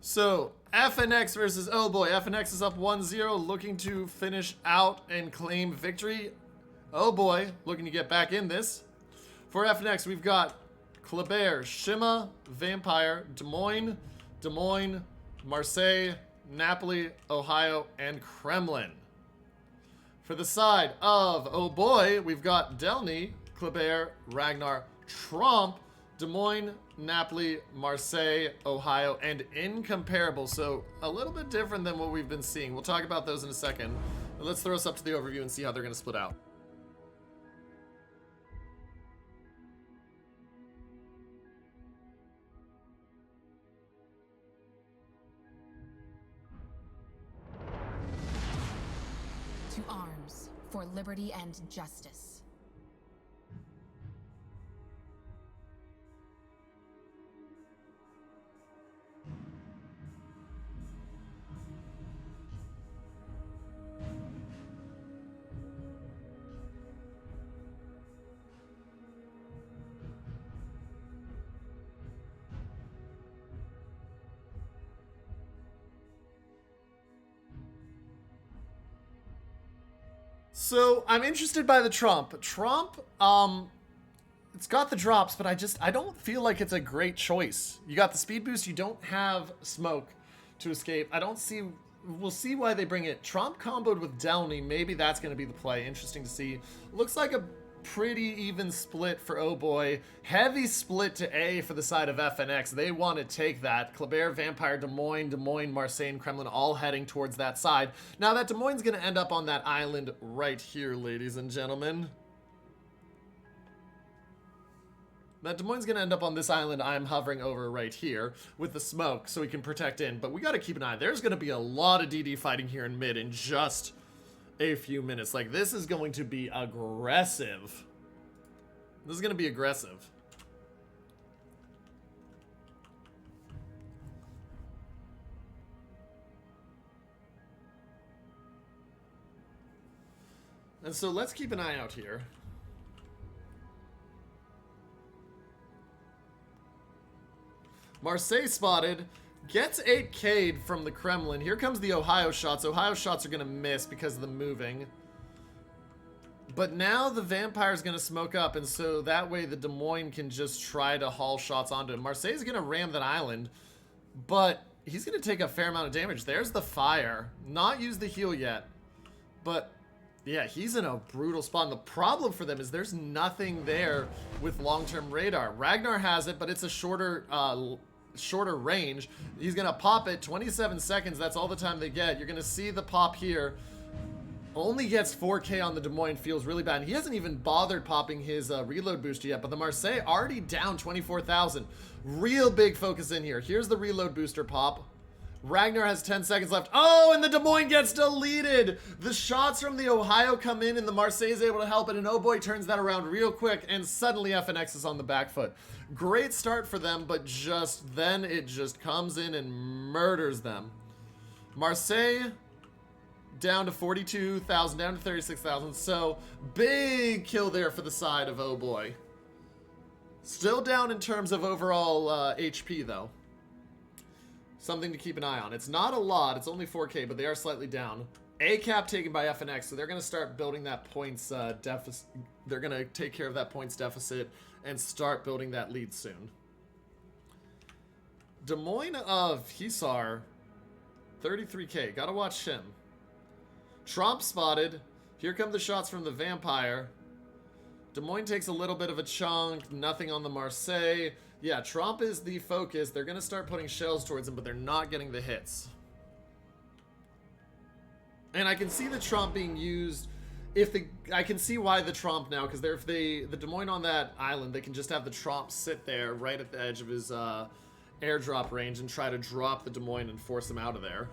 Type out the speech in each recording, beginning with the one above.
So, FNX versus Oh Boy. FNX is up 1-0, looking to finish out and claim victory. Oh Boy, looking to get back in this. For FNX, we've got Kleber, Shima, Vampire, Des Moines, Marseille, Napoli, Ohio, and Kremlin. For the side of Oh Boy, we've got Delny, Kleber, Ragnar, Trump, Des Moines, Napoli, Marseille, Ohio, and Incomparable. So a little bit different than what we've been seeing. We'll talk about those in a second. But let's throw us up to the overview and see how they're going to split out. To arms for liberty and justice. So I'm interested by the Trump. It's got the drops, but I don't feel like it's a great choice. You got the speed boost, you don't have smoke to escape. We'll see why they bring it. Trump comboed with Delny, maybe that's going to be the play. Interesting to see. Looks like a pretty even split for Oh Boy. Heavy split to A for the side of FNX. They want to take that. Kleber, Vampire, Des Moines, Marseille, and Kremlin all heading towards that side. Now that Des Moines is going to end up on that island right here, ladies and gentlemen. That Des Moines is going to end up on this island I'm hovering over right here with the smoke so we can protect in. But we got to keep an eye. There's going to be a lot of DD fighting here in mid in just a few minutes. Like, this is going to be aggressive. This is going to be aggressive. And so let's keep an eye out here. Marseille spotted. Gets 8K'd from the Kremlin. Here comes the Ohio shots. Ohio shots are going to miss because of the moving. But now the Vampire's going to smoke up, and so that way the Des Moines can just try to haul shots onto him. Marseille's going to ram that island, but he's going to take a fair amount of damage. There's the fire. Not use the heal yet, but yeah, he's in a brutal spot. And the problem for them is there's nothing there with long-term radar. Ragnar has it, but it's a shorter range. He's gonna pop it. 27 seconds, that's all the time they get. You're gonna see the pop here. Only gets 4K on the Des Moines, feels really bad. And he hasn't even bothered popping his reload booster yet, but the Marseille already down 24,000. Real big focus in here. Here's the reload booster pop. Ragnar has 10 seconds left. Oh, and the Des Moines gets deleted. The shots from the Ohio come in, and the Marseille is able to help it, and Oh Boy turns that around real quick, and suddenly FNX is on the back foot. Great start for them, but just then it just comes in and murders them. Marseille down to 42,000, down to 36,000. So big kill there for the side of Oh Boy. Still down in terms of overall HP, though. Something to keep an eye on. It's not a lot. It's only 4K, but they are slightly down. A cap taken by FNX, so they're going to start building that points deficit. They're going to take care of that points deficit and start building that lead soon. Des Moines of Hisar, 33K. Got to watch him. Trump spotted. Here come the shots from the Vampire. Des Moines takes a little bit of a chunk. Nothing on the Marseille. Yeah, Trump is the focus. They're going to start putting shells towards him, but they're not getting the hits. And I can see the Trump being used. I can see why the Trump now, because if the Des Moines on that island, they can just have the Trump sit there right at the edge of his airdrop range and try to drop the Des Moines and force him out of there.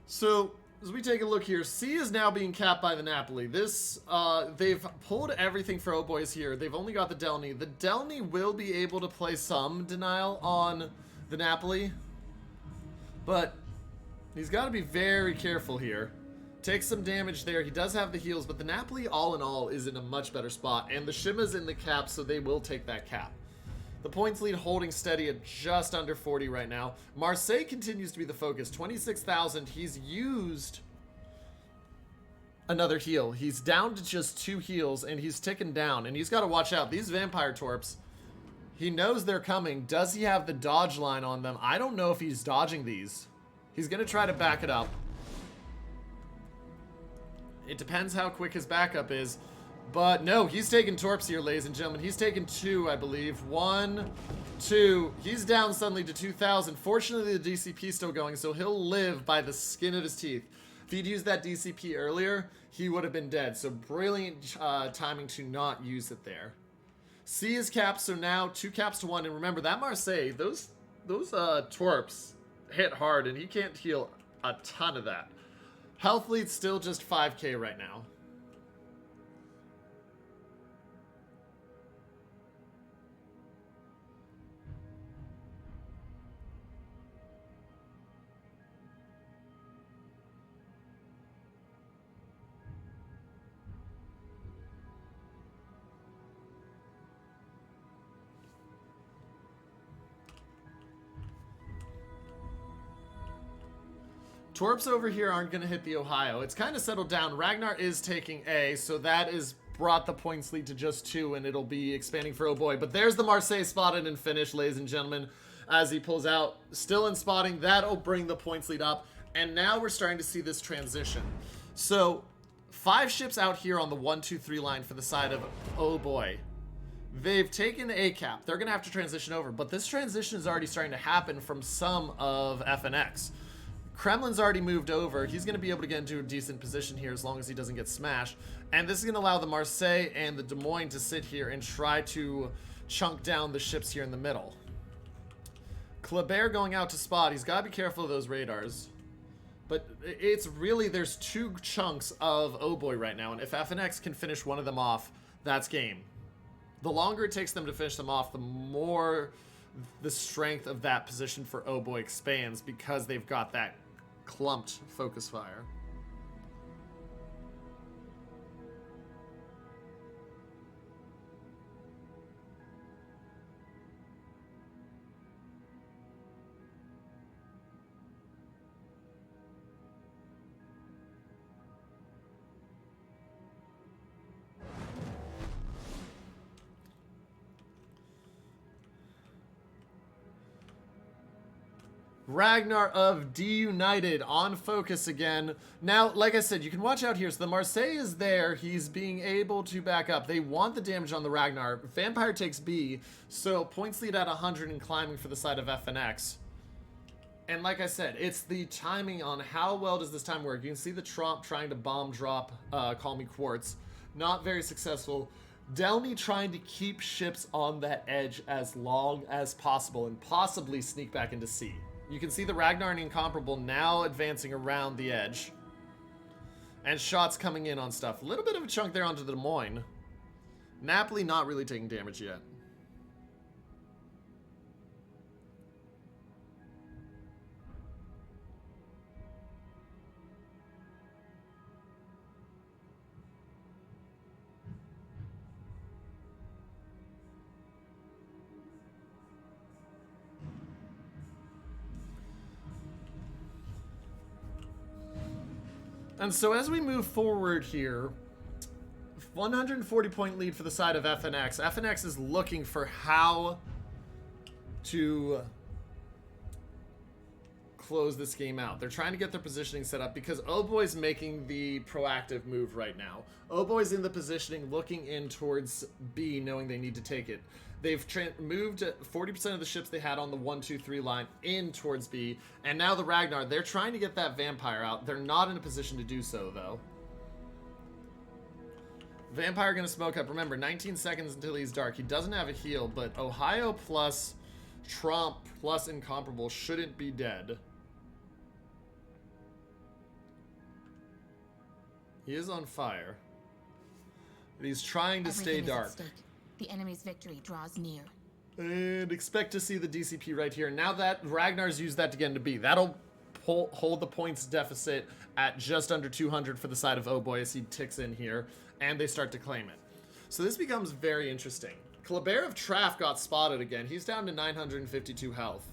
So, as we take a look here, C is now being capped by the Napoli. This, they've pulled everything for Oh Boys here. They've only got the Delny. The Delny will be able to play some denial on the Napoli. But he's got to be very careful here. Takes some damage there. He does have the heals, but the Napoli, all in all, is in a much better spot. And the Shima's in the cap, so they will take that cap. The points lead holding steady at just under 40 right now. Marseille continues to be the focus. 26,000. He's used another heal. He's down to just 2 heals, and he's ticking down. And he's got to watch out. These Vampire Torps, he knows they're coming. Does he have the dodge line on them? I don't know if he's dodging these. He's going to try to back it up. It depends how quick his backup is. But no, he's taking Torps here, ladies and gentlemen. He's taken 2, I believe. 1, 2. He's down suddenly to 2,000. Fortunately, the DCP's still going, so he'll live by the skin of his teeth. If he'd used that DCP earlier, he would have been dead. So brilliant timing to not use it there. C is capped, so now 2 caps to 1. And remember, that Marseille, those Torps hit hard, and he can't heal a ton of that. Health lead's still just 5k right now. Torps over here aren't going to hit the Ohio. It's kind of settled down. Ragnar is taking A, so that is brought the points lead to just 2, and it'll be expanding for Oh Boy. But there's the Marseille spotted and finished, ladies and gentlemen, as he pulls out. Still in spotting. That'll bring the points lead up. And now we're starting to see this transition. So 5 ships out here on the 1, 2, 3 line for the side of Oh Boy. They've taken A cap. They're going to have to transition over. But this transition is already starting to happen from some of FNX. Kremlin's already moved over. He's going to be able to get into a decent position here as long as he doesn't get smashed. And this is going to allow the Marseille and the Des Moines to sit here and try to chunk down the ships here in the middle. Kleber going out to spot. He's got to be careful of those radars. But it's really, there's 2 chunks of Oh Boy right now. And if FNX can finish one of them off, that's game. The longer it takes them to finish them off, the more the strength of that position for Oh Boy expands because they've got that clumped focus fire. Ragnar of D United on focus again. Now, like I said, you can watch out here. So the Marseille is there. He's being able to back up. They want the damage on the Ragnar. Vampire takes B, so points lead at 100 and climbing for the side of FNX. And like I said, it's the timing on how well does this time work. You can see the Trump trying to bomb drop Call Me Quartz. Not very successful. Delny trying to keep ships on that edge as long as possible and possibly sneak back into C. You can see the Ragnar and Incomparable now advancing around the edge. And shots coming in on stuff. A little bit of a chunk there onto the Des Moines. Napoli not really taking damage yet. And so as we move forward here, 140 point lead for the side of FNX. FNX is looking for how to close this game out. They're trying to get their positioning set up because Oh Boy's making the proactive move right now. Oh Boy's in the positioning looking in towards B, knowing they need to take it. They've moved 40% of the ships they had on the 1, 2, 3 line in towards B. And now the Ragnar, they're trying to get that Vampire out. They're not in a position to do so, though. Vampire going to smoke up. Remember, 19 seconds until he's dark. He doesn't have a heal, but Ohio plus Trump plus Incomparable shouldn't be dead. He is on fire. But he's trying to stay dark. The enemy's victory draws near. And expect to see the DCP right here. Now that Ragnar's used that again to B, that'll hold the points deficit at just under 200 for the side of OHBOY as he ticks in here, and they start to claim it. So this becomes very interesting. Kleber of Traff got spotted again. He's down to 952 health.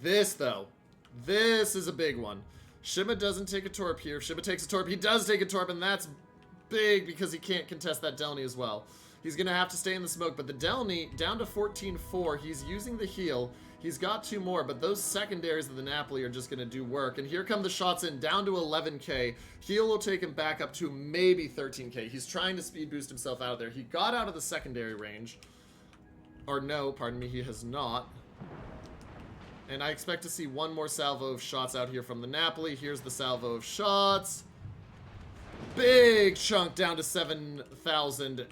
This, though, this is a big one. Shima doesn't take a torp here. If Shima takes a torp, he does take a torp, and that's big because he can't contest that Delny as well. He's going to have to stay in the smoke, but the Delny, down to 14-4, he's using the heal. He's got 2 more, but those secondaries of the Napoli are just going to do work. And here come the shots in, down to 11k. Heal will take him back up to maybe 13k. He's trying to speed boost himself out of there. He got out of the secondary range. Or no, pardon me, he has not. And I expect to see one more salvo of shots out here from the Napoli. Here's the salvo of shots. Big chunk down to 7,000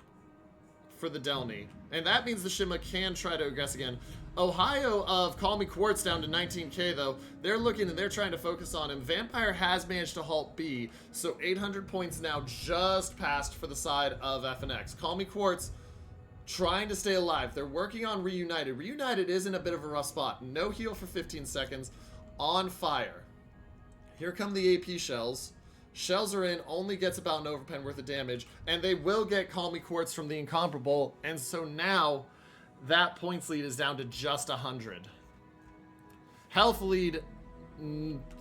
for the Delny. And that means the Shima can try to aggress again. Ohio of Call Me Quartz down to 19k though. They're looking and they're trying to focus on him. Vampire has managed to halt B. So 800 points now just passed for the side of FNX. Call Me Quartz trying to stay alive. They're working on Reunited. Reunited is in a bit of a rough spot. No heal for 15 seconds. On fire. Here come the AP shells. Shells are in, only gets about an overpen worth of damage, and they will get Call Me Quartz from the Incomparable, and so now that points lead is down to just 100. Health lead,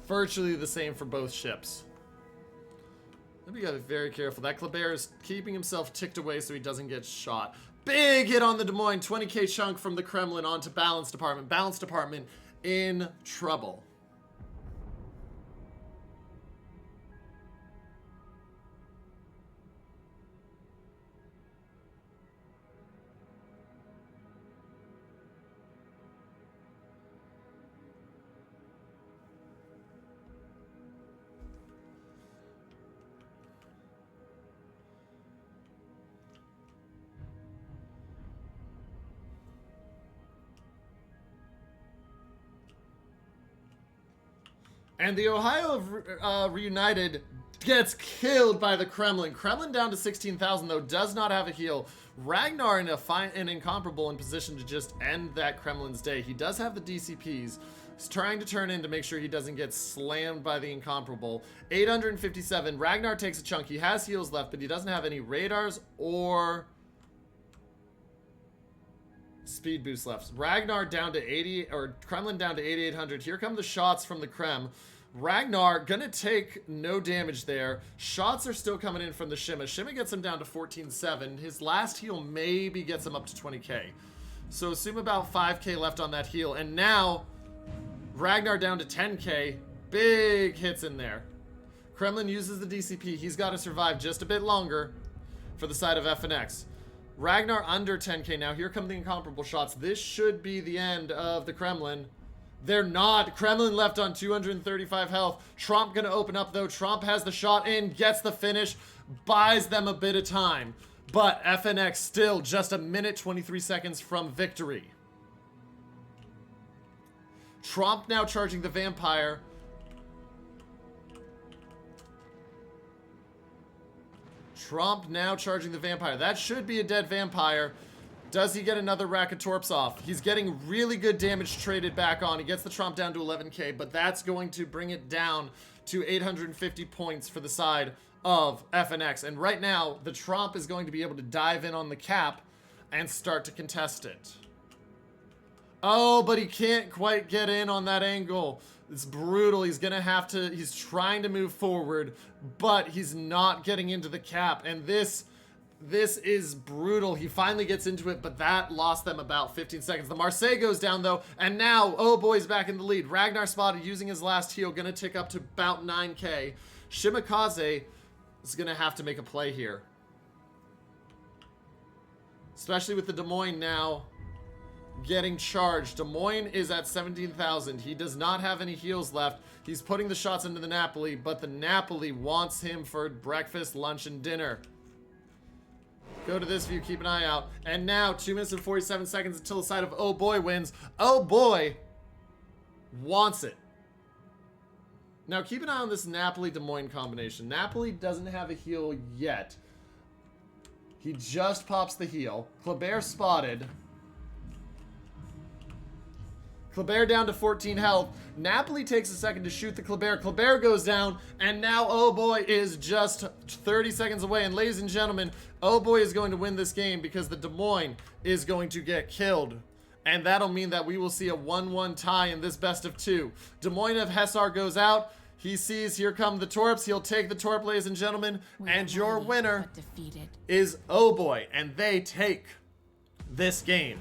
virtually the same for both ships. We gotta be very careful. That Kleber is keeping himself ticked away so he doesn't get shot. Big hit on the Des Moines, 20k chunk from the Kremlin onto Balance Department. Balance Department in trouble. And the Ohio of Reunited gets killed by the Kremlin. Kremlin down to 16,000 though, does not have a heal. Ragnar in an Incomparable in position to just end that Kremlin's day. He does have the DCPs. He's trying to turn in to make sure he doesn't get slammed by the Incomparable. 857. Ragnar takes a chunk. He has heals left, but he doesn't have any radars or speed boost left. Ragnar down to 80, or Kremlin down to 8,800. Here come the shots from the Krem. Ragnar gonna take no damage there. Shots are still coming in from the Shima. Shima gets him down to 14.7. His last heal maybe gets him up to 20k. So assume about 5k left on that heal. And now, Ragnar down to 10k. Big hits in there. Kremlin uses the DCP. He's got to survive just a bit longer for the side of FNX. Ragnar under 10k now. Here come the Incomparable shots. This should be the end of the Kremlin. They're not. Kremlin left on 235 health. Tromp gonna open up though. Tromp has the shot in, gets the finish, buys them a bit of time. But FNX still just a minute 23 seconds from victory. Tromp now charging the Vampire. Tromp now charging the Vampire. That should be a dead Vampire. Does he get another rack of torps off? He's getting really good damage traded back on. He gets the Tromp down to 11k, but that's going to bring it down to 850 points for the side of FNX. And right now, the Tromp is going to be able to dive in on the cap and start to contest it. Oh, but he can't quite get in on that angle. It's brutal. He's gonna have to, he's trying to move forward, but he's not getting into the cap. And this is brutal. He finally gets into it, but that lost them about 15 seconds. The Marseille goes down though, and now OHBOY's back in the lead. Ragnar spotted using his last heal, gonna tick up to about 9k. Shimakaze is gonna have to make a play here. Especially with the Des Moines now getting charged. Des Moines is at 17,000. He does not have any heals left. He's putting the shots into the Napoli, but the Napoli wants him for breakfast, lunch, and dinner. Go to this view, keep an eye out. And now, 2 minutes and 47 seconds until the side of OHBOY wins. OHBOY wants it. Now, keep an eye on this Napoli-Des Moines combination. Napoli doesn't have a heal yet. He just pops the heal. Kleber spotted. Kleber down to 14 health. Napoli takes a second to shoot the Kleber. Kleber goes down, and now Oh Boy is just 30 seconds away. And ladies and gentlemen, Oh Boy is going to win this game because the Des Moines is going to get killed. And that'll mean that we will see a 1-1 tie in this best of 2. Des Moines of Hessar goes out. He sees here come the Torps. He'll take the Torp, ladies and gentlemen. And your winner is Oh Boy. And they take this game.